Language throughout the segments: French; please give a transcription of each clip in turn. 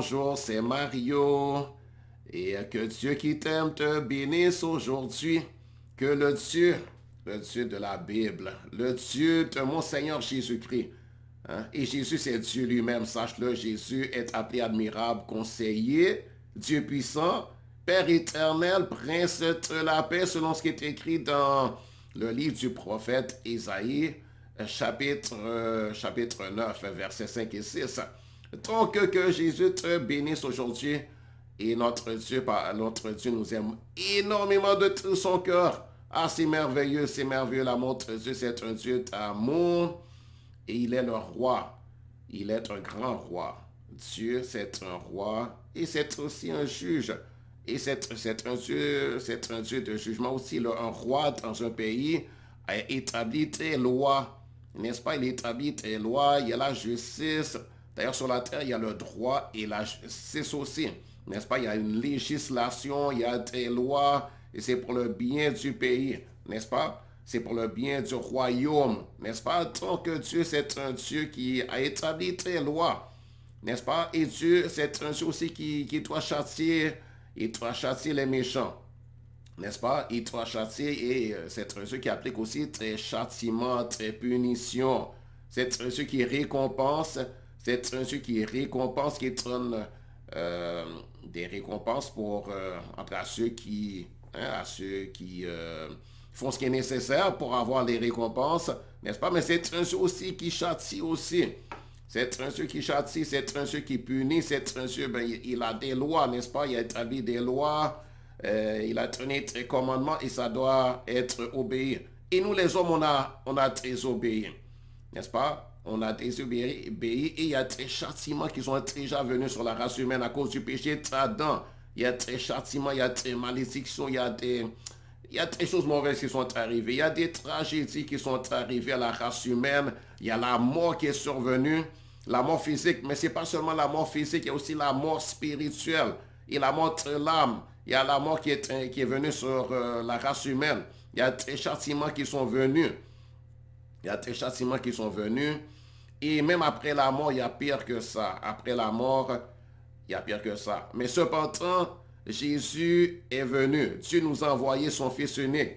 bonjour, c'est Mario. Et que Dieu qui t'aime te bénisse aujourd'hui. Que le Dieu de la Bible, le Dieu de mon Seigneur Jésus-Christ, hein, et Jésus c'est Dieu lui-même, sache-le, Jésus est appelé admirable, conseiller, Dieu puissant, Père éternel, prince de la paix, selon ce qui est écrit dans le livre du prophète Isaïe, chapitre 9, versets 5 et 6. Donc que Jésus te bénisse aujourd'hui. Et notre Dieu nous aime énormément de tout son cœur. Ah, c'est merveilleux, c'est merveilleux. L'amour de Dieu, c'est un Dieu d'amour. Et il est le roi. Il est un grand roi. Dieu, c'est un roi. Et c'est aussi un juge. Et c'est un Dieu de jugement aussi. Un roi dans un pays a établi des lois. N'est-ce pas? Il établit des lois. Il y a la justice. D'ailleurs, sur la terre, il y a le droit et la justice aussi. N'est-ce pas? Il y a une législation, il y a des lois, et c'est pour le bien du pays, n'est-ce pas? C'est pour le bien du royaume, n'est-ce pas? Tant que Dieu, c'est un Dieu qui a établi des lois, n'est-ce pas? Et Dieu, c'est un Dieu aussi qui doit châtier, il doit châtier les méchants, n'est-ce pas? Il doit châtier, et c'est un Dieu qui applique aussi des châtiments, des punitions. C'est un Dieu qui récompense, c'est un Dieu qui récompense, qui donne des récompenses pour à ceux qui font ce qui est nécessaire pour avoir les récompenses, n'est-ce pas? Mais c'est un Dieu aussi qui châtie aussi. C'est un Dieu qui châtie, c'est un Dieu qui punit, c'est un Dieu, ben, il a des lois, n'est-ce pas? Il a établi des lois, il a tenu des commandements et ça doit être obéi. Et nous les hommes, on a désobéi, n'est-ce pas? On a désobéi et il y a des châtiments qui sont déjà venus sur la race humaine à cause du péché d'Adam. Il y a des châtiments, il y a des malédictions, il y a des choses mauvaises qui sont arrivées. Il y a des tragédies qui sont arrivées à la race humaine. Il y a la mort qui est survenue, la mort physique, mais ce n'est pas seulement la mort physique, il y a aussi la mort spirituelle et la mort de l'âme. Il y a la mort qui est venue sur la race humaine. Il y a des châtiments qui sont venus. Il y a des châtiments qui sont venus. Et même après la mort, il y a pire que ça. Après la mort, il y a pire que ça. Mais cependant, Jésus est venu. Dieu nous a envoyé son Fils unique.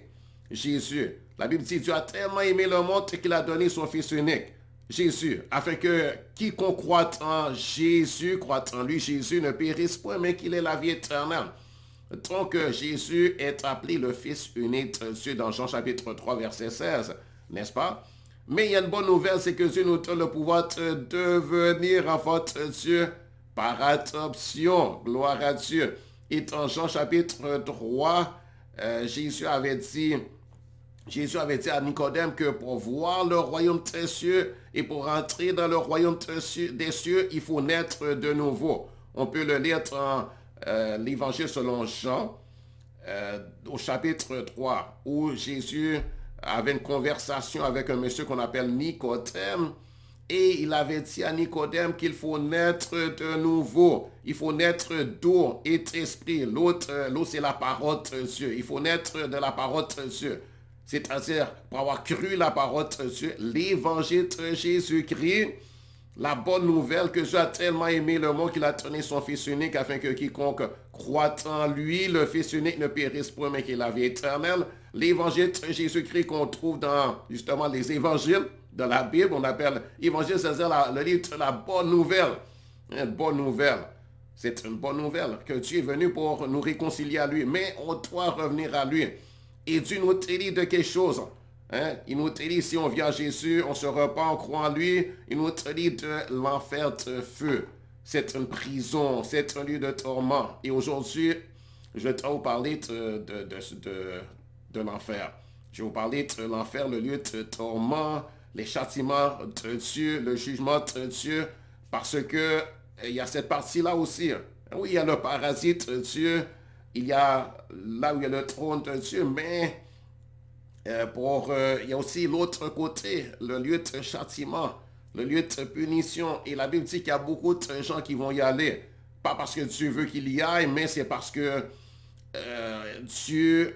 Jésus. La Bible dit, Dieu a tellement aimé le monde qu'il a donné son Fils unique. Jésus. Afin que quiconque croit en Jésus, croit en lui, Jésus ne périsse point, mais qu'il ait la vie éternelle. Donc Jésus est appelé le Fils unique de Dieu dans Jean chapitre 3, verset 16. N'est-ce pas? Mais il y a une bonne nouvelle, c'est que Dieu nous donne le pouvoir de devenir enfant de Dieu par adoption. Gloire à Dieu. Et dans Jean chapitre 3, Jésus avait dit à Nicodème que pour voir le royaume des cieux et pour entrer dans le royaume des cieux, il faut naître de nouveau. On peut le lire dans l'évangile selon Jean, au chapitre 3, où Jésus avait une conversation avec un monsieur qu'on appelle Nicodème, et il avait dit à Nicodème qu'il faut naître de nouveau. Il faut naître d'eau et d'esprit. L'eau, c'est la parole de Dieu. Il faut naître de la parole de Dieu. C'est-à-dire, pour avoir cru la parole de Dieu, l'évangile de Jésus-Christ, la bonne nouvelle que Dieu a tellement aimé le monde qu'il a donné son Fils unique afin que quiconque croit en lui, le Fils unique ne périsse point mais qu'il ait la vie éternelle. L'évangile de Jésus-Christ qu'on trouve dans justement les évangiles de la Bible, on appelle évangile, c'est-à-dire le livre de la bonne nouvelle. Une bonne nouvelle. C'est une bonne nouvelle que Dieu est venu pour nous réconcilier à lui, mais on doit revenir à lui. Et Dieu nous dit de quelque chose. Hein? Il nous dit, si on vient à Jésus, on se repent, on croit en lui. Il nous dit de l'enfer de feu. C'est une prison, c'est un lieu de tourment. Et aujourd'hui, je vais vous parler de l'enfer. Je vais vous parler de l'enfer, le lieu de tourment, les châtiments de Dieu, le jugement de Dieu. Parce que il y a cette partie-là aussi. Oui, il y a le paradis de Dieu. Il y a là où il y a le trône de Dieu, mais il y a aussi l'autre côté, le lieu de châtiment, le lieu de punition. Et la Bible dit qu'il y a beaucoup de gens qui vont y aller. Pas parce que Dieu veut qu'il y aille, mais c'est parce que Dieu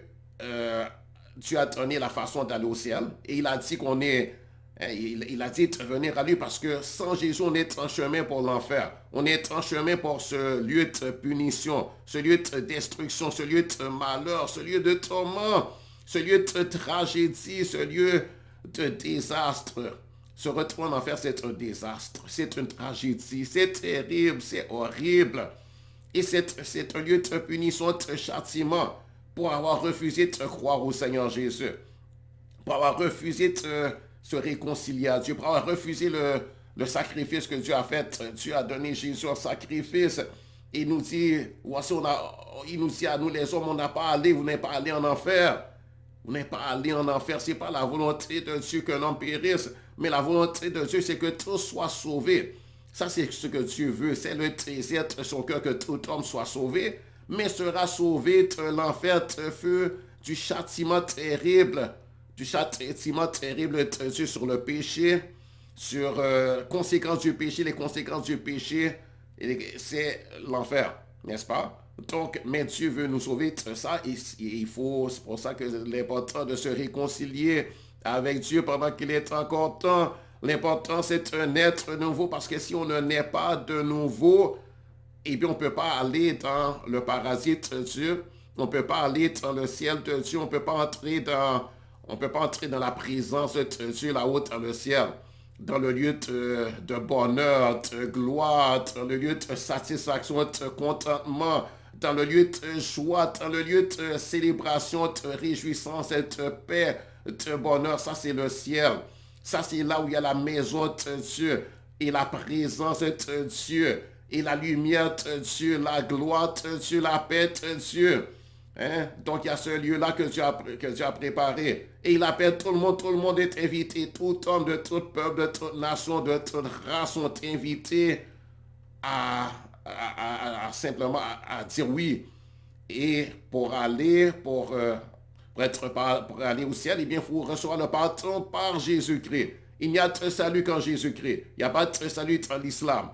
a donné la façon d'aller au ciel. Et il a dit qu'on est Il a dit de venir à lui parce que sans Jésus, on est en chemin pour l'enfer. On est en chemin pour ce lieu de punition, ce lieu de destruction, ce lieu de malheur, ce lieu de tourment, ce lieu de tragédie, ce lieu de désastre. Se retrouver en enfer, c'est un désastre, c'est une tragédie, c'est terrible, c'est horrible. Et c'est un lieu de punition, de châtiment pour avoir refusé de croire au Seigneur Jésus, pour avoir refusé de se réconcilier à Dieu, pour avoir refusé le sacrifice que Dieu a fait. Dieu a donné Jésus en sacrifice. Et il nous dit, voici, il nous dit à nous les hommes, on n'a pas allé, vous n'êtes pas allé en enfer. Vous n'êtes pas allé en enfer. Ce n'est pas la volonté de Dieu qu'un homme périsse, mais la volonté de Dieu, c'est que tous soient sauvés. Ça, c'est ce que Dieu veut. C'est le désir de son cœur que tout homme soit sauvé, mais sera sauvé de l'enfer, de feu, du châtiment terrible de Dieu sur le péché, sur conséquences du péché, les conséquences du péché, c'est l'enfer, n'est-ce pas? Donc, mais Dieu veut nous sauver de ça, et c'est pour ça que l'important de se réconcilier avec Dieu pendant qu'il est encore temps. L'important, c'est un être nouveau, parce que si on ne naît pas de nouveau, eh bien, on ne peut pas aller dans le paradis de Dieu, on ne peut pas aller dans le ciel de Dieu, on ne peut pas entrer dans la présence de Dieu là-haut dans le ciel, dans le lieu de bonheur, de gloire, dans le lieu de satisfaction, de contentement, dans le lieu de joie, dans le lieu de célébration, de réjouissance, de paix, de bonheur. Ça, c'est le ciel. Ça, c'est là où il y a la maison de Dieu et la présence de Dieu et la lumière de Dieu, la gloire de Dieu, la paix de Dieu. Hein? Donc, il y a ce lieu-là que Dieu a préparé. Et il appelle tout le monde est invité, tout homme de tout peuple, de toute nation, de toute race sont invités simplement à dire oui. Et pour aller au ciel, eh bien, il faut recevoir le pardon par Jésus-Christ. Il n'y a de salut qu'en Jésus-Christ. Il n'y a pas de salut en l'islam.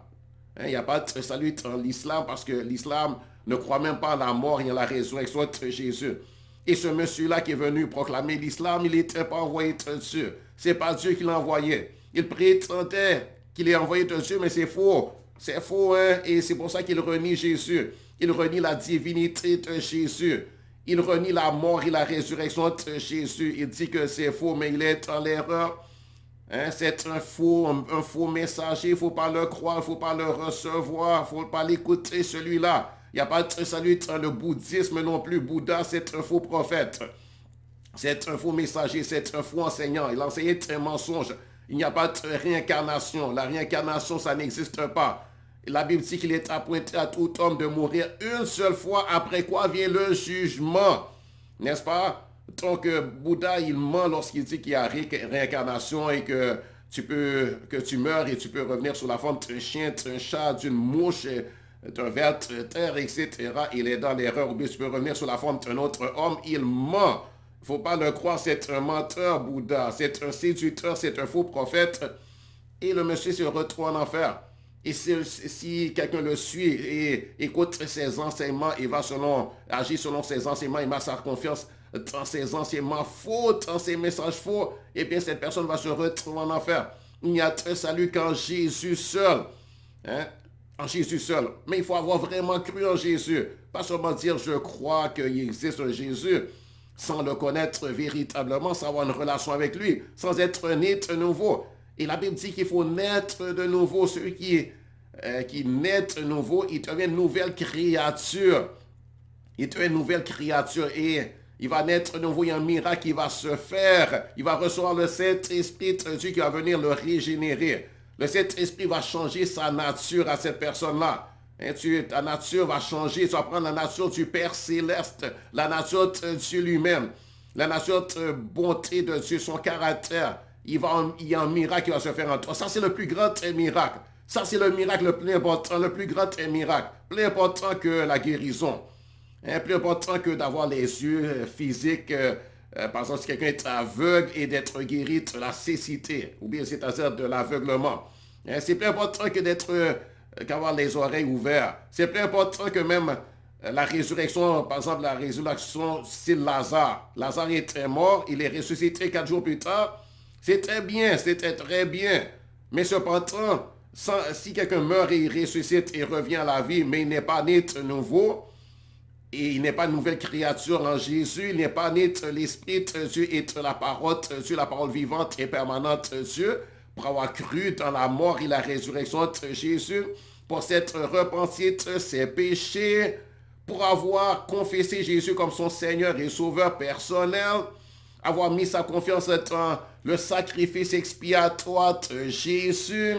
Hein? Il n'y a pas de salut en l'islam parce que l'islam ne croit même pas à la mort et à la résurrection de Jésus. Et ce monsieur-là qui est venu proclamer l'islam, il n'était pas envoyé de Dieu. Ce n'est pas Dieu qui l'a envoyé. Il prétendait qu'il est envoyé de Dieu, mais c'est faux. C'est faux, hein? Et c'est pour ça qu'il renie Jésus. Il renie la divinité de Jésus. Il renie la mort et la résurrection de Jésus. Il dit que c'est faux, mais il est dans l'erreur. Hein? C'est un faux messager. Il ne faut pas le croire, il ne faut pas le recevoir, il ne faut pas l'écouter, celui-là. Il n'y a pas de salut dans le bouddhisme non plus. Bouddha, c'est un faux prophète. C'est un faux messager, c'est un faux enseignant. Il enseignait un mensonge. Il n'y a pas de réincarnation. La réincarnation, ça n'existe pas. La Bible dit qu'il est appointé à tout homme de mourir une seule fois, après quoi vient le jugement. N'est-ce pas? Donc, Bouddha, il ment lorsqu'il dit qu'il y a réincarnation et que tu meurs et tu peux revenir sous la forme d'un chien, d'un chat, d'une mouche, d'un ver de terre, etc. Il est dans l'erreur, ou bien tu peux revenir sous la forme d'un autre homme. Il ment. Il ne faut pas le croire, c'est un menteur, Bouddha. C'est un séducteur, c'est un faux prophète. Et le monsieur se retrouve en enfer. Et si quelqu'un le suit et écoute ses enseignements, il va agir selon ses enseignements, il met sa confiance dans ses enseignements faux, dans ses messages faux, eh bien cette personne va se retrouver en enfer. Il n'y a de salut qu'en Jésus seul. Hein? En Jésus seul. Mais il faut avoir vraiment cru en Jésus. Pas seulement dire je crois qu'il existe un Jésus, sans le connaître véritablement, sans avoir une relation avec lui, sans être né de nouveau. Et la Bible dit qu'il faut naître de nouveau. Celui qui naît de nouveau, il devient une nouvelle créature. Il devient une nouvelle créature et il va naître de nouveau. Il y a un miracle qui va se faire. Il va recevoir le Saint-Esprit de Dieu qui va venir le régénérer. Le Saint-Esprit va changer sa nature à cette personne-là. Hein, ta nature va changer. Tu vas prendre la nature du Père céleste, la nature de Dieu lui-même, la nature de bonté de Dieu, son caractère. Il y a un miracle qui va se faire en toi. Ça, c'est le plus grand miracle. Ça, c'est le miracle le plus important, le plus grand miracle. Plus important que la guérison. Hein, plus important que d'avoir les yeux physiques. Par exemple, si quelqu'un est aveugle et d'être guéri de la cécité, ou bien c'est-à-dire de l'aveuglement. Hein, c'est plus important que qu'avoir les oreilles ouvertes. C'est plus important que même la résurrection, par exemple, la résurrection, c'est Lazare. Lazare était mort, il est ressuscité 4 jours plus tard. C'était très bien. Mais cependant, si quelqu'un meurt et il ressuscite et revient à la vie, mais il n'est pas né de nouveau, et il n'est pas une nouvelle créature en Jésus, il n'est pas né de l'Esprit de Dieu et de la parole de Dieu, la parole vivante et permanente de Dieu, pour avoir cru dans la mort et la résurrection de Jésus, pour s'être repenti de ses péchés, pour avoir confessé Jésus comme son Seigneur et Sauveur personnel, avoir mis sa confiance dans le sacrifice expiatoire de Jésus,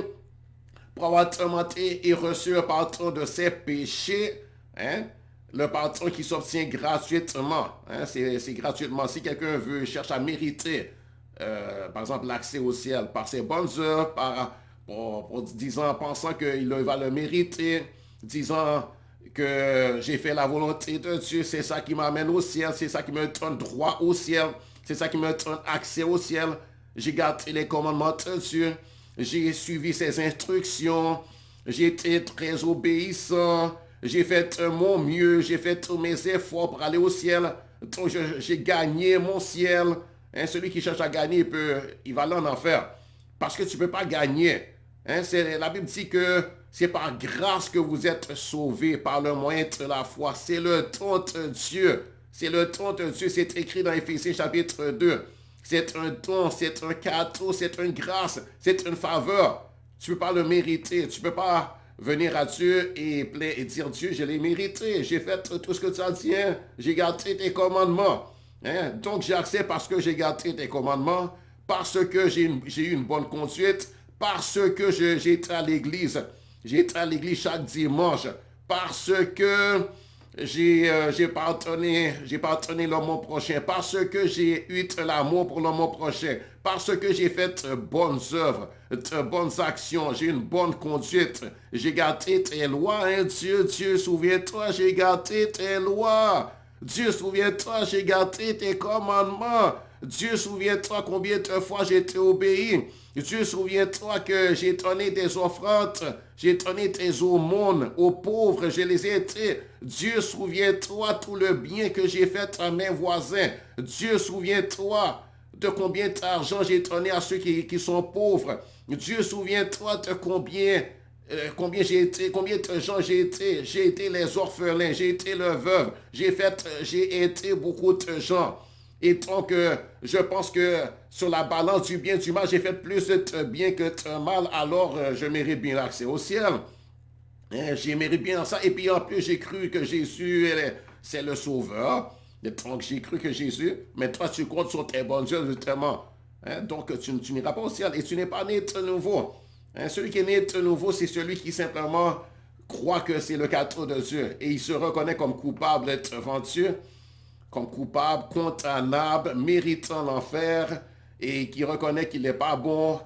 pour avoir tourmenté et reçu le pardon de ses péchés, hein? Le pardon qui s'obtient gratuitement, hein? C'est gratuitement. Si quelqu'un cherche à mériter, par exemple, l'accès au ciel par ses bonnes œuvres, disant, pensant qu'il va le mériter, disant que j'ai fait la volonté de Dieu, c'est ça qui m'amène au ciel, c'est ça qui me donne droit au ciel, c'est ça qui me donne accès au ciel. J'ai gardé les commandements de Dieu, j'ai suivi ses instructions, j'ai été très obéissant, j'ai fait mon mieux, j'ai fait tous mes efforts pour aller au ciel. Donc j'ai gagné mon ciel. Hein, celui qui cherche à gagner, il va aller en enfer. Parce que tu ne peux pas gagner. Hein, la Bible dit que c'est par grâce que vous êtes sauvés par le moyen de la foi. C'est le don de Dieu. C'est le don de Dieu. C'est écrit dans Éphésiens chapitre 2. C'est un don, c'est un cadeau, c'est une grâce, c'est une faveur. Tu ne peux pas le mériter. Tu ne peux pas venir à Dieu et dire, Dieu, je l'ai mérité. J'ai fait tout ce que tu as dit. Hein? J'ai gardé tes commandements. Hein? Donc j'ai accès parce que j'ai gardé tes commandements, parce que j'ai eu une bonne conduite, parce que j'ai été à l'église. J'ai été à l'église chaque dimanche, parce que j'ai pardonné l'homme prochain, parce que j'ai eu de l'amour pour l'homme prochain, parce que j'ai fait de bonnes œuvres, de bonnes actions, j'ai une bonne conduite, j'ai gardé tes lois, hein, Dieu, souviens-toi, j'ai gardé tes lois. Dieu, souviens-toi, j'ai gardé tes commandements. Dieu, souviens-toi combien de fois j'ai été obéi. Dieu, souviens-toi que j'ai donné des offrandes, j'ai donné des aumônes aux pauvres, je les ai été. Dieu, souviens-toi tout le bien que j'ai fait à mes voisins. Dieu, souviens-toi de combien d'argent j'ai donné à ceux qui sont pauvres. Dieu, souviens-toi de combien de gens j'ai été. J'ai été les orphelins, j'ai été le veuve, j'ai été beaucoup de gens. Et donc, je pense que sur la balance du bien et du mal, j'ai fait plus de bien que de mal, alors je mérite bien l'accès au ciel. Hein, j'ai mérité bien ça. Et puis en plus, j'ai cru que Jésus, c'est le sauveur. Et donc, j'ai cru que Jésus, mais toi, tu comptes sur tes bonnes œuvres, justement. Hein, donc, tu n'iras pas au ciel et tu n'es pas né de nouveau. Hein, celui qui est né de nouveau, c'est celui qui simplement croit que c'est le cadeau de Dieu et il se reconnaît comme coupable devant Dieu, comme coupable, condamnable, méritant l'enfer et qui reconnaît qu'il n'est pas bon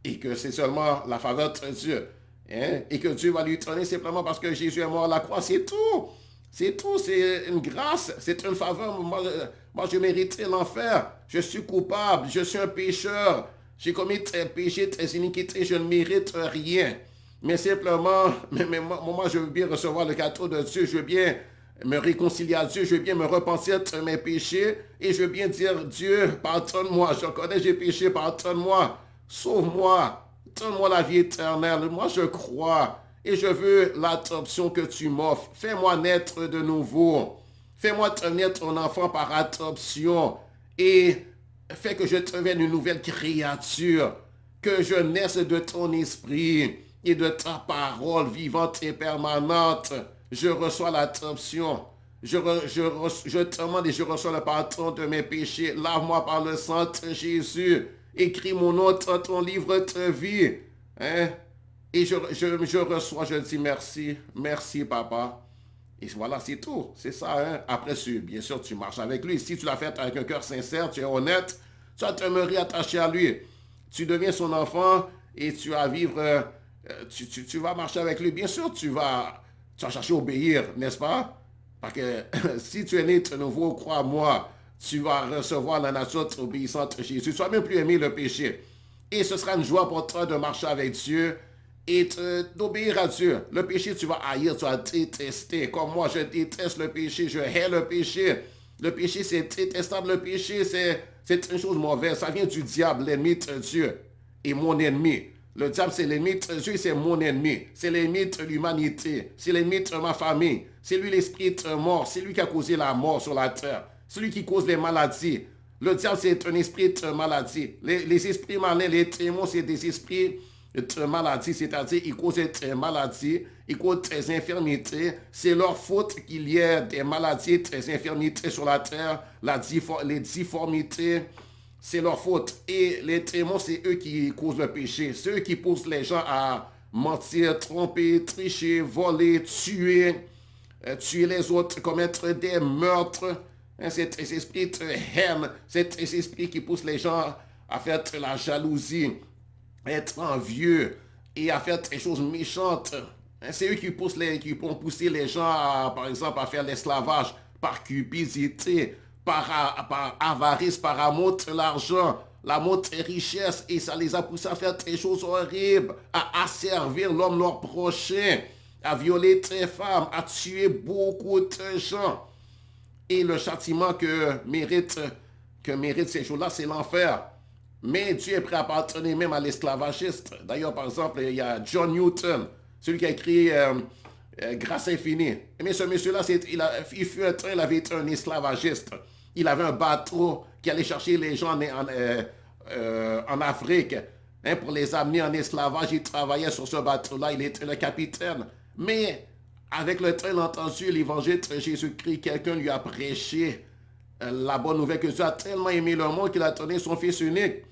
et que c'est seulement la faveur de Dieu. Hein, et que Dieu va lui donner simplement parce que Jésus est mort à la croix, c'est tout. C'est tout, c'est une grâce, c'est une faveur. Moi, je mériterais l'enfer. Je suis coupable, je suis un pécheur. J'ai commis des péchés, des iniquités, je ne mérite rien. Mais simplement, moi, je veux bien recevoir le cadeau de Dieu. Je veux bien me réconcilier à Dieu. Je veux bien me repentir de mes péchés. Et je veux bien dire, Dieu, pardonne-moi. Je connais, j'ai péché, pardonne-moi. Sauve-moi. Donne-moi la vie éternelle. Moi, je crois. Et je veux l'adoption que tu m'offres. Fais-moi naître de nouveau. Fais-moi naître ton enfant par adoption. Et fais que je devienne une nouvelle créature. Que je naisse de ton esprit et de ta parole vivante et permanente. Je reçois l'adoption. Je te demande et je reçois le pardon de mes péchés. Lave-moi par le sang de Jésus. Écris mon nom dans ton livre de vie. Hein? Et je reçois, je dis merci, merci papa. Et voilà, c'est tout, c'est ça. Hein? Après, bien sûr, tu marches avec lui. Si tu l'as fait avec un cœur sincère, tu es honnête, tu vas te demeurer attaché à lui. Tu deviens son enfant et tu vas vivre, tu vas marcher avec lui. Bien sûr, tu vas chercher à obéir, n'est-ce pas? Parce que si tu es né de nouveau, crois-moi, tu vas recevoir la nature obéissante de Jésus. Tu vas même plus aimer le péché. Et ce sera une joie pour toi de marcher avec Dieu et d'obéir à Dieu. Le péché, tu vas haïr, tu vas détester. Comme moi, je déteste le péché, je hais le péché. Le péché, c'est détestable. Le péché, c'est une chose mauvaise. Ça vient du diable, l'ennemi de Dieu, et mon ennemi. Le diable, c'est l'ennemi de Dieu, c'est mon ennemi. C'est l'ennemi de l'humanité. C'est l'ennemi de ma famille. C'est lui l'esprit de mort. C'est lui qui a causé la mort sur la terre. C'est lui qui cause les maladies. Le diable, c'est un esprit de maladie. Les esprits malins, les démons, c'est des esprits de maladie. C'est-à-dire, ils causent des maladies, ils causent des infirmités. C'est leur faute qu'il y ait des maladies, des infirmités sur la terre, les difformités. C'est leur faute. Et les démons, c'est eux qui causent le péché. C'est eux qui poussent les gens à mentir, tromper, tricher, voler, tuer les autres, commettre des meurtres. C'est ces esprits de haine, c'est ces esprits qui poussent les gens à faire de la jalousie, être envieux et à faire des choses méchantes. C'est eux qui vont pousser les gens, par exemple, à faire l'esclavage par cupidité, par avarice, par amour de l'argent, l'amour des richesses, et ça les a poussés à faire des choses horribles, à asservir l'homme leur prochain, à violer des femmes, à tuer beaucoup de gens. Et le châtiment que méritent ces choses-là, c'est l'enfer. Mais Dieu est prêt à pardonner même à l'esclavagiste. D'ailleurs, par exemple, il y a John Newton, celui qui a écrit Grâce infinie. Mais ce monsieur-là, il fut un temps, il avait été un esclavagiste. Il avait un bateau qui allait chercher les gens en Afrique pour les amener en esclavage. Il travaillait sur ce bateau-là, il était le capitaine. Mais avec le temps, il a entendu l'évangile de Jésus-Christ. Quelqu'un lui a prêché la bonne nouvelle que Dieu a tellement aimé le monde qu'il a donné son Fils unique,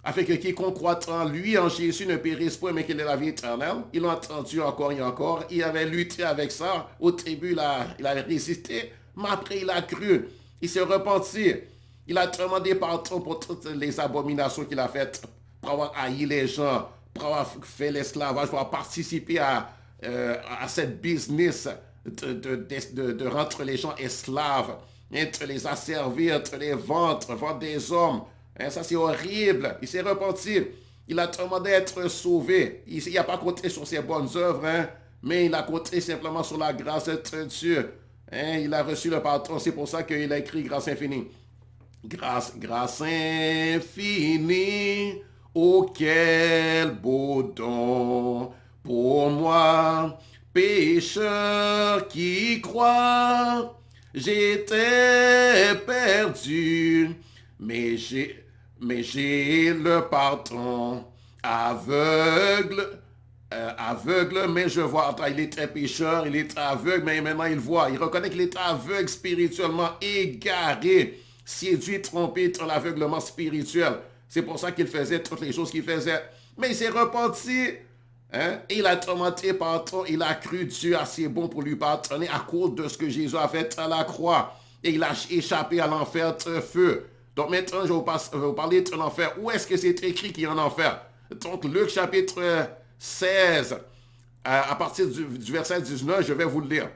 afin que quiconque croit en lui, en Jésus, ne périsse point, mais qu'il ait la vie éternelle. Il l'a entendu encore et encore. Il avait lutté avec ça. Au début, il a résisté, mais après, il a cru. Il s'est repenti. Il a demandé pardon pour toutes les abominations qu'il a faites, pour avoir haï les gens, pour avoir fait l'esclavage, pour avoir participé à cette business de rendre les gens esclaves, de les asservir, de les vendre des hommes. Ça, c'est horrible. Il s'est repenti. Il a demandé d'être sauvé. Il n'a pas compté sur ses bonnes œuvres, mais il a compté simplement sur la grâce de Dieu. Il a reçu le pardon. C'est pour ça qu'il a écrit Grâce infinie. Grâce infinie, oh quel beau don pour moi, pécheur qui croit. J'étais perdu, mais j'ai le pardon. Aveugle, mais je vois. Il était pécheur, il était aveugle, mais maintenant il voit. Il reconnaît qu'il est aveugle spirituellement, égaré, séduit, trompé dans l'aveuglement spirituel. C'est pour ça qu'il faisait toutes les choses qu'il faisait. Mais il s'est repenti. Il a demandé pardon, il a cru Dieu assez bon pour lui pardonner à cause de ce que Jésus a fait à la croix. Et il a échappé à l'enfer de feu. Donc maintenant, je vais vous parler de l'enfer. Où est-ce que c'est écrit qu'il y a un enfer? Donc Luc chapitre 16, à partir du verset 19, je vais vous le lire.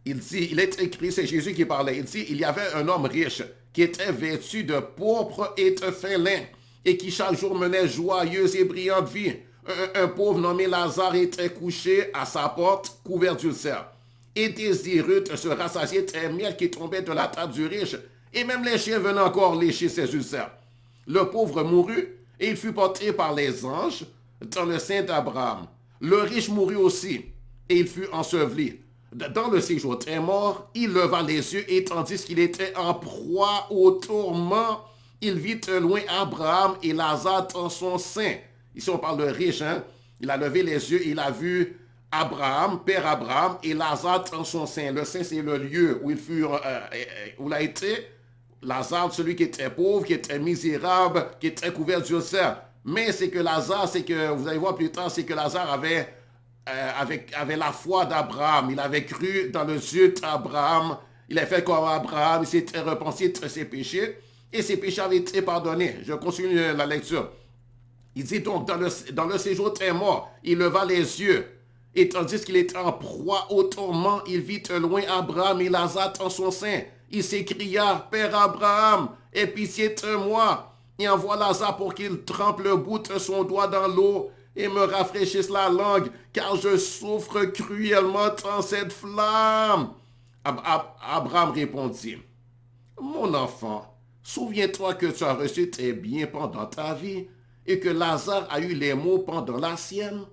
Il dit, il est écrit, c'est Jésus qui parlait. Il dit, il y avait un homme riche qui était vêtu de pourpre et de fin lin et qui chaque jour menait joyeuse et brillante vie. Un pauvre nommé Lazare était couché à sa porte, couvert d'ulcères, et désireux de se rassasier des miel qui tombait de la table du riche, et même les chiens venaient encore lécher ses ulcères. Le pauvre mourut, et il fut porté par les anges dans le sein d'Abraham. Le riche mourut aussi, et il fut enseveli. Dans le séjour très mort, il leva les yeux, et tandis qu'il était en proie au tourment, il vit de loin Abraham et Lazare dans son sein. Ici, on parle de riche. Il a levé les yeux et il a vu Abraham, père Abraham, et Lazare dans son sein. Le sein, c'est le lieu où il a été. Lazare, celui qui était pauvre, qui était misérable, qui était couvert d'ulcères. Mais c'est que Lazare, vous allez voir plus tard, c'est que Lazare avait la foi d'Abraham. Il avait cru dans le Dieu d'Abraham. Il a fait comme Abraham, il s'était repenti de ses péchés. Et ses péchés avaient été pardonnés. Je continue la lecture. Il dit donc, dans le séjour très mort, il leva les yeux, et tandis qu'il était en proie au tourment, il vit de loin Abraham et Lazare dans son sein. Il s'écria, Père Abraham, aie pitié de moi, et envoie Lazare pour qu'il trempe le bout de son doigt dans l'eau et me rafraîchisse la langue, car je souffre cruellement dans cette flamme. Abraham répondit, Mon enfant, souviens-toi que tu as reçu tes biens pendant ta vie et que Lazare a eu les maux pendant la sienne.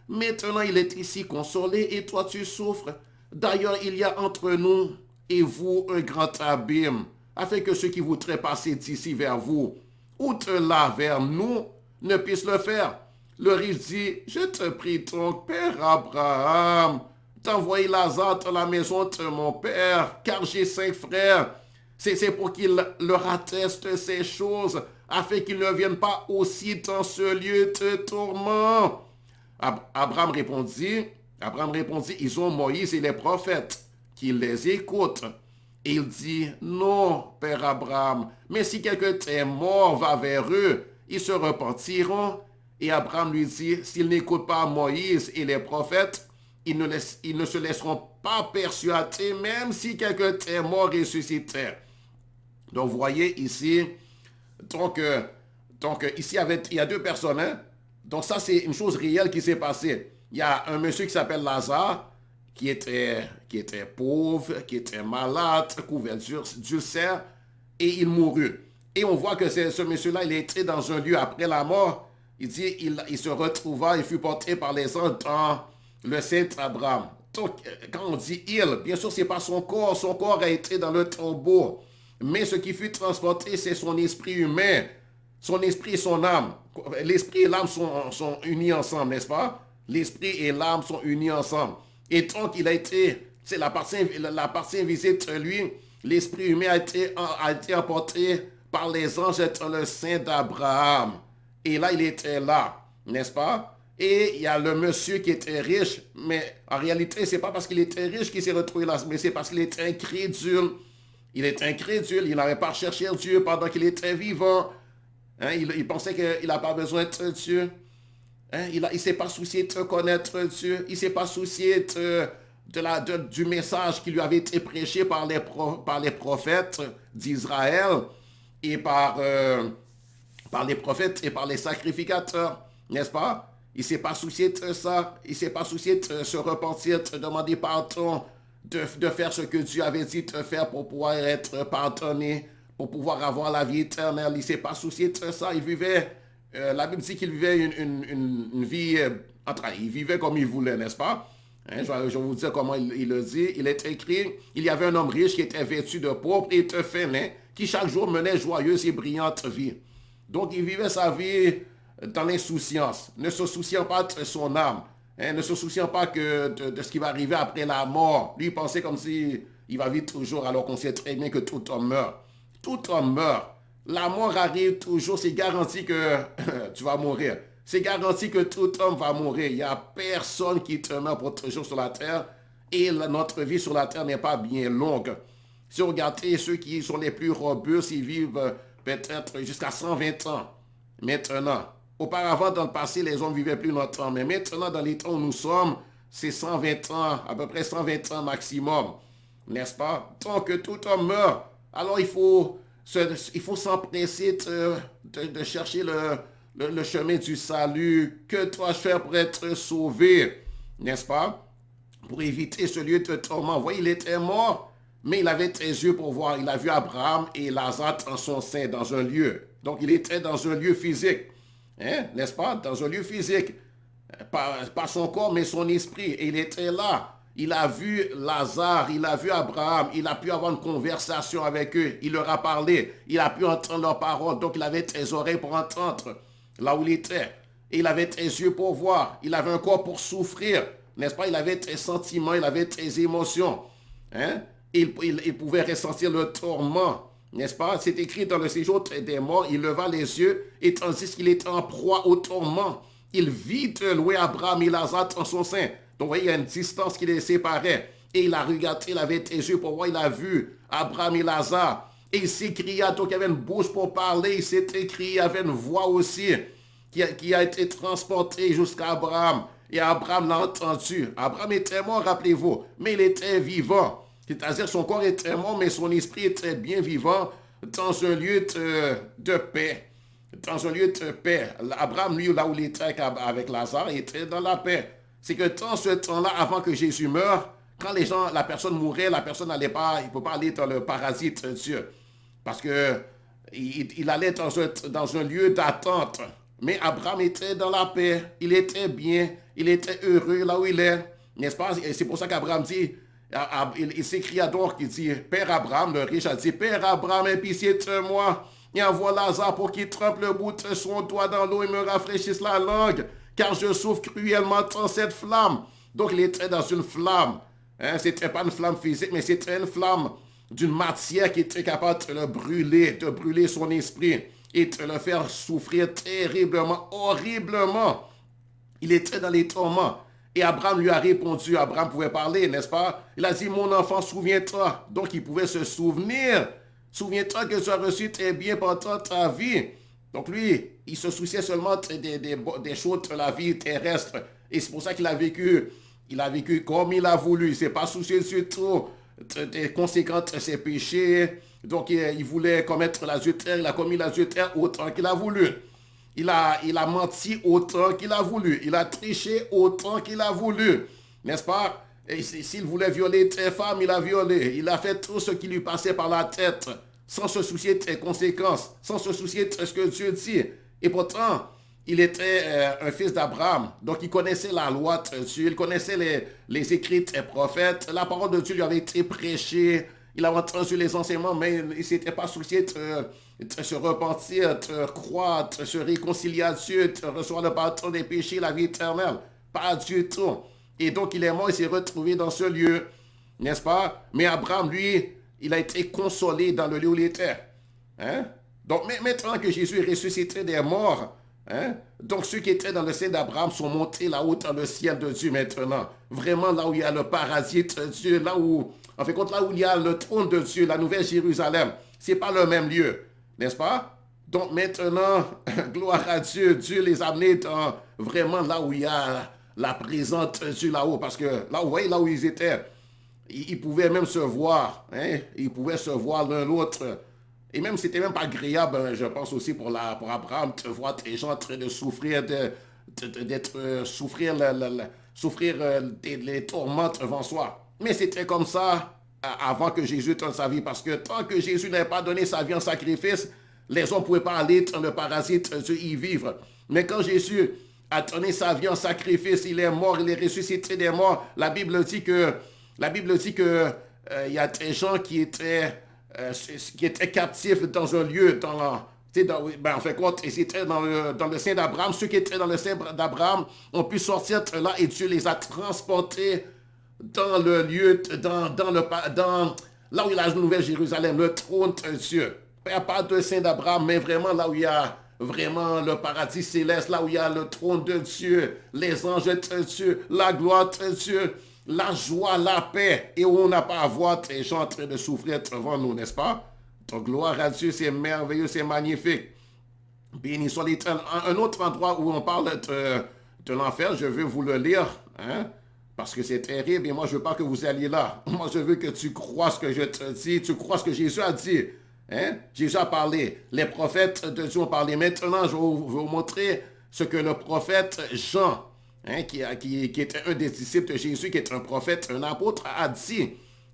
Maintenant, il est ici consolé et toi tu souffres. D'ailleurs, il y a entre nous et vous un grand abîme, afin que ceux qui voudraient passer d'ici vers vous, ou de là vers nous, ne puissent le faire. Le riche dit, je te prie donc, Père Abraham, d'envoyer Lazare dans la maison de mon père, car j'ai 5 frères. C'est pour qu'il leur atteste ces choses, afin qu'ils ne viennent pas aussi dans ce lieu de tourment. Abraham répondit, ils ont Moïse et les prophètes, qu'ils les écoutent. Et il dit, non, Père Abraham, mais si quelqu'un est mort va vers eux, ils se repentiront. Et Abraham lui dit, s'ils n'écoutent pas Moïse et les prophètes, ils ne se laisseront pas persuader, même si quelqu'un est mort ressuscité. Donc, vous voyez ici, donc ici, il y a 2 personnes. Hein? Donc, ça, c'est une chose réelle qui s'est passée. Il y a un monsieur qui s'appelle Lazare, qui était pauvre, qui était malade, couvert d'ulcères, et il mourut. Et on voit que ce monsieur-là, il est entré dans un lieu après la mort. Il dit, il se retrouva, il fut porté par les anges dans le Saint Abraham. Donc, quand on dit il, bien sûr, ce n'est pas son corps a été dans le tombeau. Mais ce qui fut transporté, c'est son esprit humain, son esprit et son âme. L'esprit et l'âme sont unis ensemble, n'est-ce pas? L'esprit et l'âme sont unis ensemble. Et donc, il a été, c'est la partie invisible de lui, l'esprit humain a été emporté par les anges dans le sein d'Abraham. Et là, il était là, n'est-ce pas? Et il y a le monsieur qui était riche, mais en réalité, ce n'est pas parce qu'il était riche qu'il s'est retrouvé là, mais c'est parce qu'il était incrédule. Il était incrédule, il n'avait pas cherché Dieu pendant qu'il était vivant. Hein, il pensait qu'il n'a pas besoin de Dieu. Hein, il ne s'est pas soucié de connaître Dieu. Il ne s'est pas soucié du message qui lui avait été prêché par les prophètes d'Israël et par les prophètes et par les sacrificateurs. N'est-ce pas? Il ne s'est pas soucié de ça. Il ne s'est pas soucié de se repentir, de demander pardon, de faire ce que Dieu avait dit de faire pour pouvoir être pardonné, pour pouvoir avoir la vie éternelle. Il ne s'est pas soucié de ça. Il vivait, la Bible dit qu'il vivait une vie, il vivait comme il voulait, n'est-ce pas? Hein, je vais vous dire comment il le dit. Il est écrit, il y avait un homme riche qui était vêtu de pourpre et de fin qui chaque jour menait joyeuse et brillante vie. Donc il vivait sa vie dans l'insouciance, ne se souciant pas de son âme. Hein, ne se souciant pas que de ce qui va arriver après la mort. Lui, il pensait comme si il va vivre toujours, alors qu'on sait très bien que tout homme meurt. Tout homme meurt. La mort arrive toujours, c'est garanti que tu vas mourir. C'est garanti que tout homme va mourir. Il n'y a personne qui demeure pour toujours sur la terre. Et notre vie sur la terre n'est pas bien longue. Si vous regardez ceux qui sont les plus robustes, ils vivent peut-être jusqu'à 120 ans. Maintenant, auparavant, dans le passé, les hommes vivaient plus longtemps. Mais maintenant, dans les temps où nous sommes, c'est 120 ans, à peu près 120 ans maximum. N'est-ce pas? Tant que tout homme meurt, alors il faut s'empresser de chercher le chemin du salut. Que dois-je faire pour être sauvé? N'est-ce pas? Pour éviter ce lieu de tourment. Vous voyez, il était mort, mais il avait des yeux pour voir. Il a vu Abraham et Lazare en son sein, dans un lieu. Donc, il était dans un lieu physique. Hein? N'est-ce pas? Dans un lieu physique. Pas son corps, mais son esprit. Et il était là. Il a vu Lazare, il a vu Abraham, il a pu avoir une conversation avec eux. Il leur a parlé, il a pu entendre leurs paroles. Donc, il avait des oreilles pour entendre là où il était. Et il avait des yeux pour voir. Il avait un corps pour souffrir. N'est-ce pas? Il avait des sentiments, il avait des émotions. Hein? Il pouvait ressentir le tourment. N'est-ce pas? C'est écrit dans le séjour des morts, il leva les yeux et tandis qu'il était en proie au tourment, il vit de loin Abraham et Lazare en son sein. Donc, vous voyez, il y a une distance qui les séparait. Et il a regardé, il avait des yeux pour voir, il a vu Abraham et Lazare. Et il s'écria, donc il y avait une bouche pour parler, il s'est écrié, il y avait une voix aussi qui a été transportée jusqu'à Abraham. Et Abraham l'a entendu. Abraham était mort, rappelez-vous, mais il était vivant. C'est-à-dire son corps était mort, mais son esprit était bien vivant dans un lieu de paix. Dans un lieu de paix. Abraham, lui, là où il était avec Lazare, il était dans la paix. C'est que dans ce temps-là, avant que Jésus meure, quand la personne mourait, la personne n'allait pas, il ne peut pas aller dans le paradis de Dieu. parce que il allait dans un lieu d'attente. Mais Abraham était dans la paix, il était bien, il était heureux là où il est, n'est-ce pas? Et c'est pour ça qu'Abraham dit, il s'écria donc, il dit, Père Abraham, le riche a dit, Père Abraham, aie pitié de moi, et envoie Lazare pour qu'il trempe le bout de son doigt dans l'eau et me rafraîchisse la langue, car je souffre cruellement dans cette flamme. Donc il était dans une flamme. Hein, c'était pas une flamme physique, mais c'était une flamme d'une matière qui était capable de brûler son esprit et de le faire souffrir terriblement, horriblement. Il était dans les tourments. Et Abraham lui a répondu, Abraham pouvait parler, n'est-ce pas? Il a dit, mon enfant, souviens-toi. Donc il pouvait se souvenir. Souviens-toi que tu as reçu tes biens pendant ta vie. Donc lui, il se souciait seulement des choses de la vie terrestre. Et c'est pour ça qu'il a vécu. Il a vécu comme il a voulu. Il ne s'est pas soucié du tout des conséquences de ses péchés. Donc il voulait commettre l'adultère. Il a commis l'adultère autant qu'il a voulu. Il a menti autant qu'il a voulu. Il a triché autant qu'il a voulu. N'est-ce pas? Et s'il voulait violer tes femmes, il a violé. Il a fait tout ce qui lui passait par la tête, sans se soucier des conséquences, sans se soucier de ce que Dieu dit. Et pourtant, il était un fils d'Abraham. Donc, il connaissait la loi de Dieu, il connaissait les écrits des prophètes. La parole de Dieu lui avait été prêchée. Il avait entendu les enseignements, mais il ne s'était pas soucié de se repentir, de croire, de se réconcilier à Dieu, de recevoir le pardon des péchés, la vie éternelle. Pas du tout. Et donc, il est mort, il s'est retrouvé dans ce lieu, n'est-ce pas? Mais Abraham, lui, il a été consolé dans le lieu où il était. Hein? Donc, maintenant que Jésus est ressuscité des morts, hein? Donc, ceux qui étaient dans le sein d'Abraham sont montés là-haut dans le ciel de Dieu maintenant. Vraiment là où il y a le paradis de Dieu, là où, en fait, là où il y a le trône de Dieu, la nouvelle Jérusalem. Ce n'est pas le même lieu, n'est-ce pas? Donc, maintenant, gloire à Dieu, Dieu les a amenés dans vraiment là où il y a la présence de Dieu là-haut. Parce que là, vous voyez, là où ils étaient, ils pouvaient même se voir. Hein? Ils pouvaient se voir l'un l'autre. Et même, c'était même pas agréable, je pense aussi pour Abraham, de voir des gens en train de souffrir, souffrir les tourments devant soi. Mais c'était comme ça avant que Jésus donne sa vie. Parce que tant que Jésus n'avait pas donné sa vie en sacrifice, les hommes ne pouvaient pas aller dans le paradis de Dieu y vivre. Mais quand Jésus a donné sa vie en sacrifice, il est mort, il est ressuscité des morts. La Bible dit que y a des gens qui étaient captifs dans un lieu, en fait, ils étaient dans le sein d'Abraham. Ceux qui étaient dans le sein d'Abraham ont pu sortir de là et Dieu les a transportés dans le lieu, là où il y a la nouvelle Jérusalem, le trône de Dieu. Il n'y a pas de sein d'Abraham, mais vraiment là où il y a vraiment le paradis céleste, là où il y a le trône de Dieu, les anges de Dieu, la gloire de Dieu, la joie, la paix, et où on n'a pas à voir des gens en train de souffrir devant nous, n'est-ce pas? Donc, gloire à Dieu, c'est merveilleux, c'est magnifique. Béni soit l'Éternel. Un autre endroit où on parle de l'enfer, je veux vous le lire, hein? Parce que c'est terrible et moi, je ne veux pas que vous alliez là. Moi, je veux que tu crois ce que je te dis, tu crois ce que Jésus a dit. Hein? Jésus a parlé, les prophètes de Dieu ont parlé. Maintenant, je vais vous montrer ce que le prophète Jean, hein, qui était un des disciples de Jésus, qui est un prophète, un apôtre, a dit,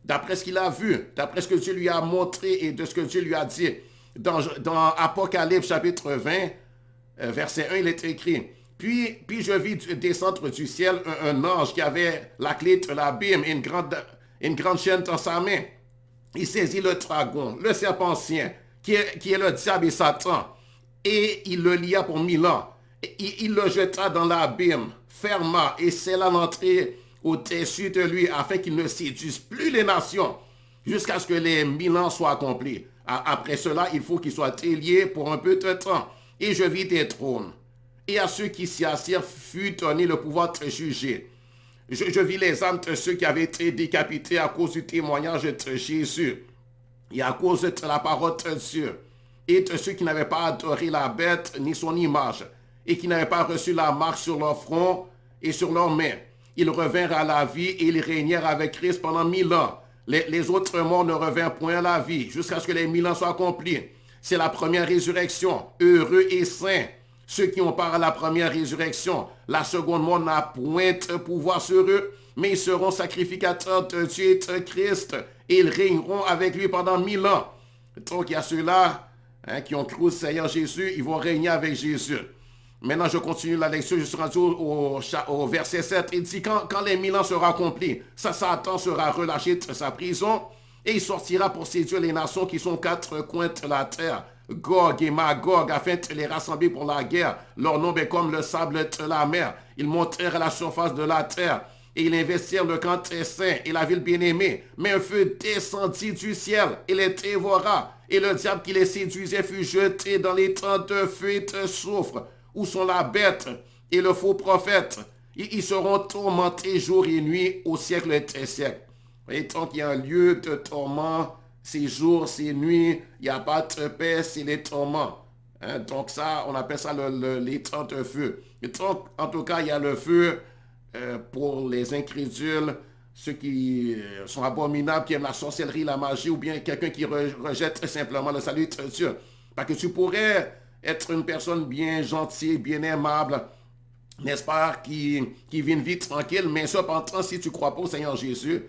d'après ce qu'il a vu, d'après ce que Dieu lui a montré et de ce que Dieu lui a dit. Dans Apocalypse chapitre 20, verset 1, il est écrit, puis je vis descendre du ciel un ange qui avait la clé de l'abîme et une grande chaîne dans sa main. Il saisit le dragon, le serpent ancien, qui est le diable et Satan, et il le lia pour 1000 ans. Il le jeta dans l'abîme, ferma et scella l'entrée au-dessus de lui, afin qu'il ne séduise plus les nations, jusqu'à ce que les 1000 ans soient accomplis. Après cela, il faut qu'il soit délié pour un peu de temps. Et je vis des trônes, et à ceux qui s'y assirent fut donné le pouvoir de juger. Je vis les âmes de ceux qui avaient été décapités à cause du témoignage de Jésus et à cause de la parole de Dieu, et de ceux qui n'avaient pas adoré la bête ni son image, et qui n'avaient pas reçu la marque sur leur front et sur leurs mains. Ils revinrent à la vie et ils régnèrent avec Christ pendant 1000 ans. Les autres morts ne revinrent point à la vie jusqu'à ce que les 1000 ans soient accomplis. C'est la première résurrection. Heureux et saints ceux qui ont part à la première résurrection. La seconde mort n'a point de pouvoir sur eux, mais ils seront sacrificateurs de Dieu et de Christ, et ils régneront avec lui pendant 1000 ans. Donc, il y a ceux-là qui ont cru au Seigneur Jésus, ils vont régner avec Jésus. Maintenant, je continue la lecture, je suis rendu au verset 7. Il dit, quand les 1000 ans seront accomplis, Satan sera relâché de sa prison et il sortira pour séduire les nations qui sont aux quatre coins de la terre, Gog et Magog, afin de les rassembler pour la guerre. Leur nombre est comme le sable de la mer. Ils montèrent à la surface de la terre et ils investirent le camp très saint et la ville bien-aimée. Mais un feu descendit du ciel et les dévora. Et le diable qui les séduisait fut jeté dans les temps de feu et de soufre, où sont la bête et le faux prophète. Ils seront tourmentés jour et nuit au siècle des siècles. Et tant qu'il y a un lieu de tourment, c'est jour, c'est nuit, il n'y a pas de paix, c'est les tourments. Donc ça, on appelle ça les temps de feu. Et donc, en tout cas, il y a le feu pour les incrédules, ceux qui sont abominables, qui aiment la sorcellerie, la magie, ou bien quelqu'un qui rejette simplement le salut de Dieu. Parce que tu pourrais être une personne bien gentille, bien aimable, n'est-ce pas, qui vit une vie tranquille, mais cependant, si tu ne crois pas au Seigneur Jésus,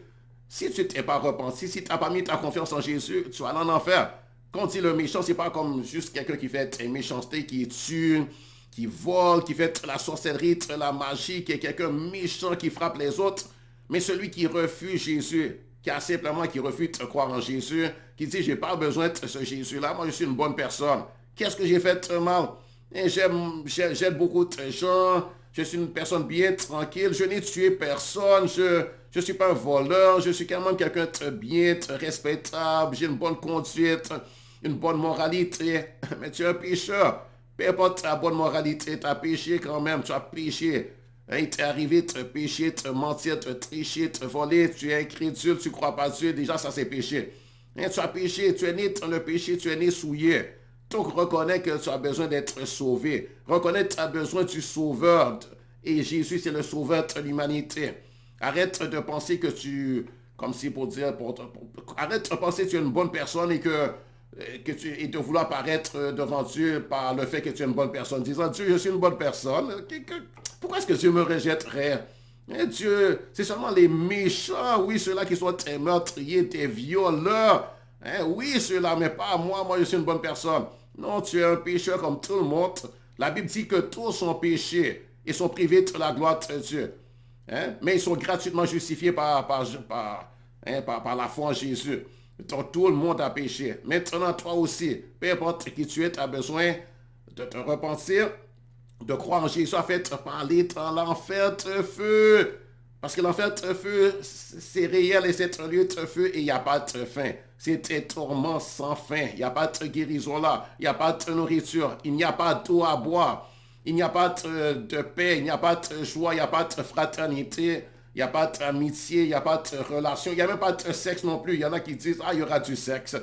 si tu ne t'es pas repenti, si tu n'as pas mis ta confiance en Jésus, tu vas aller en enfer. Quand on dit le méchant, ce n'est pas comme juste quelqu'un qui fait une méchanceté, qui tue, qui vole, qui fait la sorcellerie, la magie, qui est quelqu'un méchant qui frappe les autres. Mais celui qui refuse Jésus, qui refuse de croire en Jésus, qui dit, j'ai pas besoin de ce Jésus-là, moi je suis une bonne personne. Qu'est-ce que j'ai fait de mal? J'aime beaucoup de gens, je suis une personne bien tranquille, je n'ai tué personne, je ne suis pas un voleur, je suis quand même quelqu'un de bien, de respectable, j'ai une bonne conduite, une bonne moralité. Mais tu es un pécheur. Peu importe ta bonne moralité, tu as péché quand même, tu as péché. Il t'est arrivé de pécher, de mentir, de tricher, de voler, tu es incrédule, tu ne crois pas Dieu, déjà ça c'est péché. Tu as péché, tu es né dans le péché, tu es né souillé. Donc reconnais que tu as besoin d'être sauvé. Reconnais que tu as besoin du sauveur. Et Jésus c'est le sauveur de l'humanité. Arrête de penser que tu, comme si pour dire, arrête de penser que tu es une bonne personne et et de vouloir paraître devant Dieu par le fait que tu es une bonne personne. Disant, Dieu, je suis une bonne personne. Pourquoi est-ce que Dieu me rejetterait? Dieu, c'est seulement les méchants, oui, ceux-là qui sont des meurtriers, des violeurs. Oui, ceux-là, mais pas moi, moi je suis une bonne personne. Non, tu es un pécheur comme tout le monde. La Bible dit que tous sont péchés et sont privés de la gloire de Dieu. Mais ils sont gratuitement justifiés par la foi en Jésus. Donc tout le monde a péché. Maintenant, toi aussi, peu importe qui tu es, tu as besoin de te repentir, de croire en Jésus, en fait, parler dans l'enfer de feu. Parce que l'enfer de feu, c'est réel et c'est un lieu de feu et il n'y a pas de fin. C'est un tourment sans fin. Il n'y a pas de guérison là. Il n'y a pas de nourriture. Il n'y a pas d'eau à boire. Il n'y a pas de paix. Il n'y a pas de joie. Il n'y a pas de fraternité. Il n'y a pas d'amitié. Il n'y a pas de relation. Il n'y a même pas de sexe non plus. Il y en a qui disent, il y aura du sexe.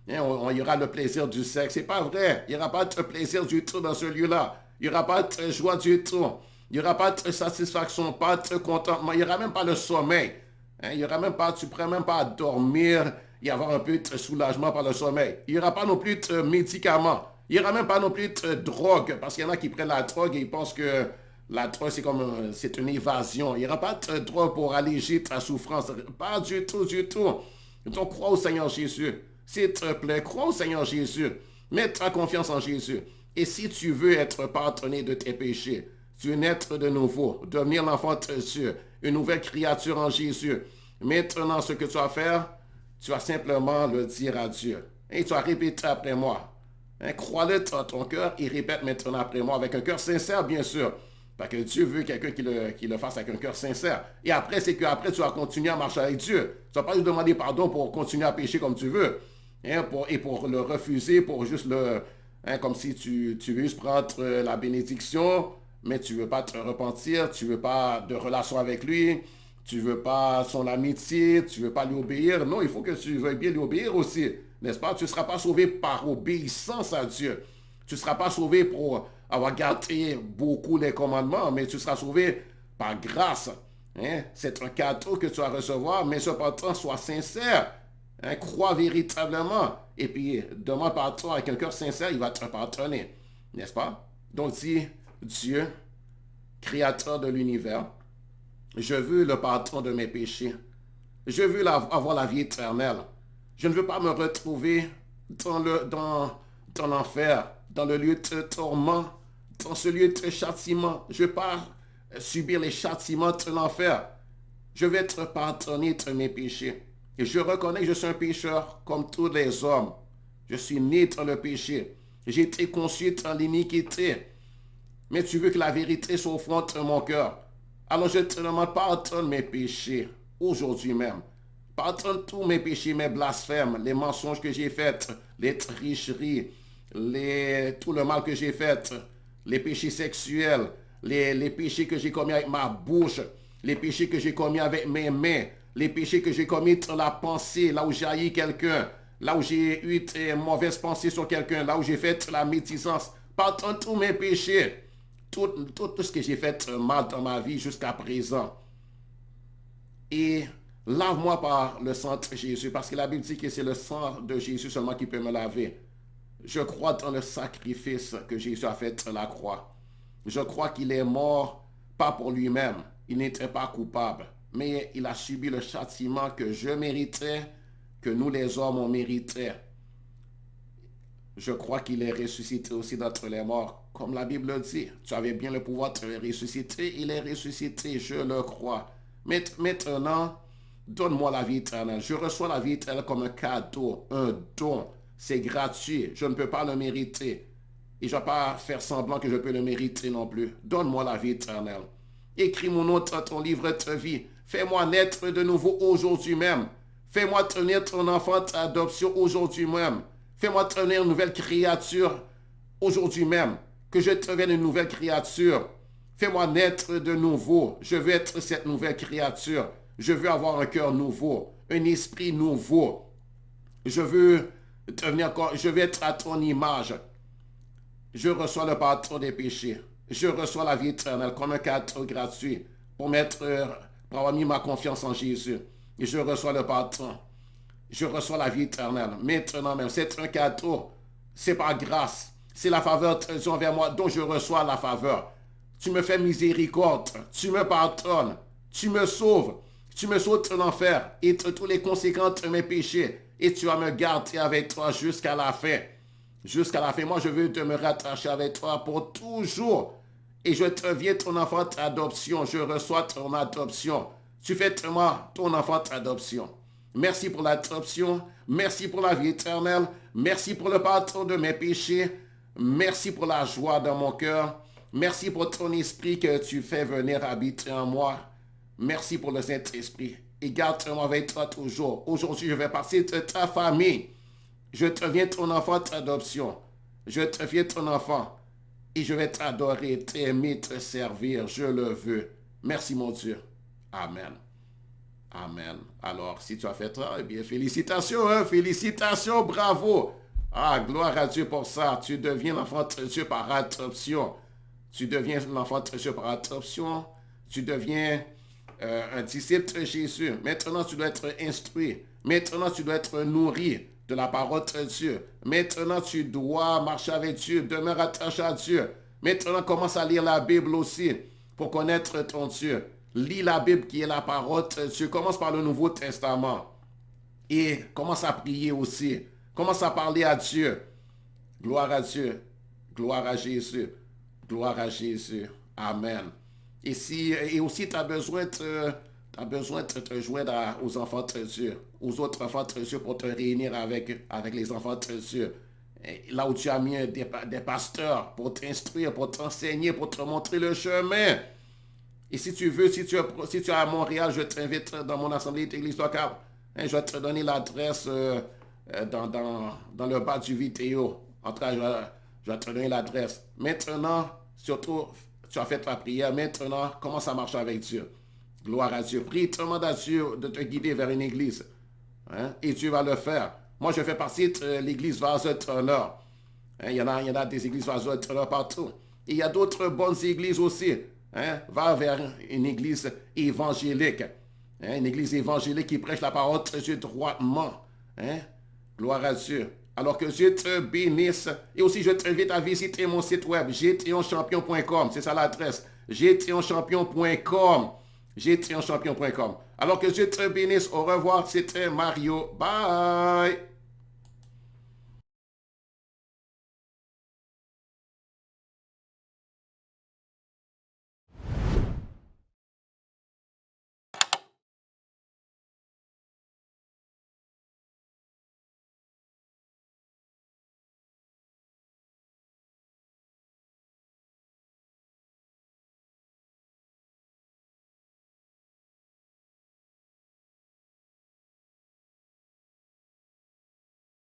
Il y aura le plaisir du sexe. C'est pas vrai. Il n'y aura pas de plaisir du tout dans ce lieu-là. Il n'y aura pas de joie du tout. Il n'y aura pas de satisfaction, pas de contentement. Il n'y aura même pas le sommeil. Il y aura même pas, tu ne pourras même pas dormir et avoir un peu de soulagement par le sommeil. Il n'y aura pas non plus de médicaments. Il n'y aura même pas non plus de drogue. Parce qu'il y en a qui prennent la drogue et ils pensent que la drogue, c'est une évasion. Il n'y aura pas de drogue pour alléger ta souffrance. Pas du tout, du tout. Donc, crois au Seigneur Jésus. S'il te plaît, crois au Seigneur Jésus. Mets ta confiance en Jésus. Et si tu veux être pardonné de tes péchés, tu veux naître de nouveau, devenir l'enfant de Dieu, une nouvelle créature en Jésus. Maintenant, ce que tu vas faire, tu vas simplement le dire à Dieu. Et tu vas répéter après moi. Crois-le dans ton cœur et répète maintenant après moi avec un cœur sincère, bien sûr. Parce que Dieu veut quelqu'un qui le fasse avec un cœur sincère. Et après, c'est qu'après, tu vas continuer à marcher avec Dieu. Tu ne vas pas lui demander pardon pour continuer à pécher comme tu veux. Et pour le refuser, pour juste comme si tu veux juste prendre la bénédiction, mais tu ne veux pas te repentir, tu ne veux pas de relation avec lui, tu ne veux pas son amitié, tu ne veux pas lui obéir. Non, il faut que tu veuilles bien lui obéir aussi, n'est-ce pas? Tu ne seras pas sauvé par obéissance à Dieu. Tu ne seras pas sauvé pour avoir gardé beaucoup les commandements, mais tu seras sauvé par grâce. C'est un cadeau que tu vas recevoir, mais cependant, sois sincère. Crois véritablement. Et puis, demande pardon avec un cœur sincère, il va te pardonner. N'est-ce pas? Donc, dis, Dieu, créateur de l'univers, je veux le pardon de mes péchés. Je veux avoir la vie éternelle. Je ne veux pas me retrouver dans l'enfer, dans le lieu de tourment, dans ce lieu de châtiment. Je ne vais pas subir les châtiments de l'enfer. Je vais être pardonné de mes péchés. Et je reconnais que je suis un pécheur comme tous les hommes. Je suis né dans le péché. J'ai été conçu dans l'iniquité. Mais tu veux que la vérité soit au fond de mon cœur. Alors je te demande, pardonne mes péchés aujourd'hui même. Pardonne tous mes péchés, mes blasphèmes, les mensonges que j'ai faits, les tricheries, tout le mal que j'ai fait, les péchés sexuels, les péchés que j'ai commis avec ma bouche, les péchés que j'ai commis avec mes mains, les péchés que j'ai commis dans la pensée, là où j'ai haï quelqu'un, là où j'ai eu des mauvaises pensées sur quelqu'un, là où j'ai fait la médisance. Pardonne tous mes péchés, tout ce que j'ai fait mal dans ma vie jusqu'à présent. Et lave-moi par le sang de Jésus, parce que la Bible dit que c'est le sang de Jésus seulement qui peut me laver. Je crois dans le sacrifice que Jésus a fait à la croix. Je crois qu'il est mort, pas pour lui-même. Il n'était pas coupable, mais il a subi le châtiment que je méritais, que nous les hommes on méritait. Je crois qu'il est ressuscité aussi d'entre les morts, comme la Bible dit. Tu avais bien le pouvoir de le ressusciter, il est ressuscité, je le crois. Maintenant, donne-moi la vie éternelle. Je reçois la vie éternelle comme un cadeau, un don. C'est gratuit. Je ne peux pas le mériter. Et je ne vais pas faire semblant que je peux le mériter non plus. Donne-moi la vie éternelle. Écris mon nom dans ton livre de vie. Fais-moi naître de nouveau aujourd'hui même. Fais-moi tenir ton enfant d'adoption aujourd'hui même. Fais-moi tenir une nouvelle créature aujourd'hui même. Que je devienne une nouvelle créature. Fais-moi naître de nouveau. Je veux être cette nouvelle créature. Je veux avoir un cœur nouveau, un esprit nouveau. Je veux être à ton image. Je reçois le pardon des péchés. Je reçois la vie éternelle comme un cadeau gratuit pour avoir mis ma confiance en Jésus. Et je reçois le pardon. Je reçois la vie éternelle. Maintenant même, c'est un cadeau. C'est par grâce. C'est la faveur de Dieu envers moi dont je reçois la faveur. Tu me fais miséricorde. Tu me pardonnes. Tu me sauves. Tu me sauves de l'enfer et de tous les conséquences de mes péchés. Et tu vas me garder avec toi jusqu'à la fin. Jusqu'à la fin. Moi, je veux demeurer attaché avec toi pour toujours. Et je deviens ton enfant d'adoption. Je reçois ton adoption. Tu fais de moi ton enfant d'adoption. Merci pour l'adoption. Merci pour la vie éternelle. Merci pour le pardon de mes péchés. Merci pour la joie dans mon cœur. Merci pour ton esprit que tu fais venir habiter en moi. Merci pour le Saint-Esprit. Et garde-moi avec toi toujours. Aujourd'hui, je vais passer de ta famille. Je deviens ton enfant d'adoption. Je deviens ton enfant. Et je vais t'adorer, t'aimer, te servir. Je le veux. Merci mon Dieu. Amen. Amen. Alors, si tu as fait ça, eh bien, félicitations, hein? Félicitations, bravo. Ah, gloire à Dieu pour ça. Tu deviens l'enfant de Dieu par adoption. Tu deviens l'enfant de Dieu par adoption. Tu deviens un disciple de Jésus. Maintenant, tu dois être instruit. Maintenant, tu dois être nourri de la parole de Dieu. Maintenant, tu dois marcher avec Dieu, demeurer attaché à Dieu. Maintenant, commence à lire la Bible aussi pour connaître ton Dieu. Lis la Bible qui est la parole de Dieu. Commence par le Nouveau Testament. Et commence à prier aussi. Commence à parler à Dieu. Gloire à Dieu. Gloire à Jésus. Gloire à Jésus. Amen. Et aussi, tu as besoin de te joindre aux enfants de Dieu, aux autres enfants de Dieu pour te réunir avec les enfants de Dieu. Et là où tu as mis des pasteurs pour t'instruire, pour t'enseigner, pour te montrer le chemin. Et si tu veux, si tu es à Montréal, je t'invite dans mon assemblée d'église locale. Je vais te donner l'adresse dans le bas du vidéo. En tout cas, je vais te donner l'adresse. Maintenant, surtout, tu as fait ta prière. Maintenant, commence à marcher avec Dieu. Gloire à Dieu. Prie, demande à Dieu de te guider vers une église. Hein? Et Dieu va le faire. Moi, je fais partie de l'église Vase-Turner. Il y en a des églises Vase-Turner partout. Et il y a d'autres bonnes églises aussi. Hein? Va vers une église évangélique. Hein? Une église évangélique qui prêche la parole de Dieu droitement. Hein? Gloire à Dieu. Alors que Dieu te bénisse. Et aussi, je t'invite à visiter mon site web, gtionchampion.com. C'est ça l'adresse. gtionchampion.com. gtionchampion.com. Alors que Dieu te bénisse. Au revoir. C'était Mario. Bye.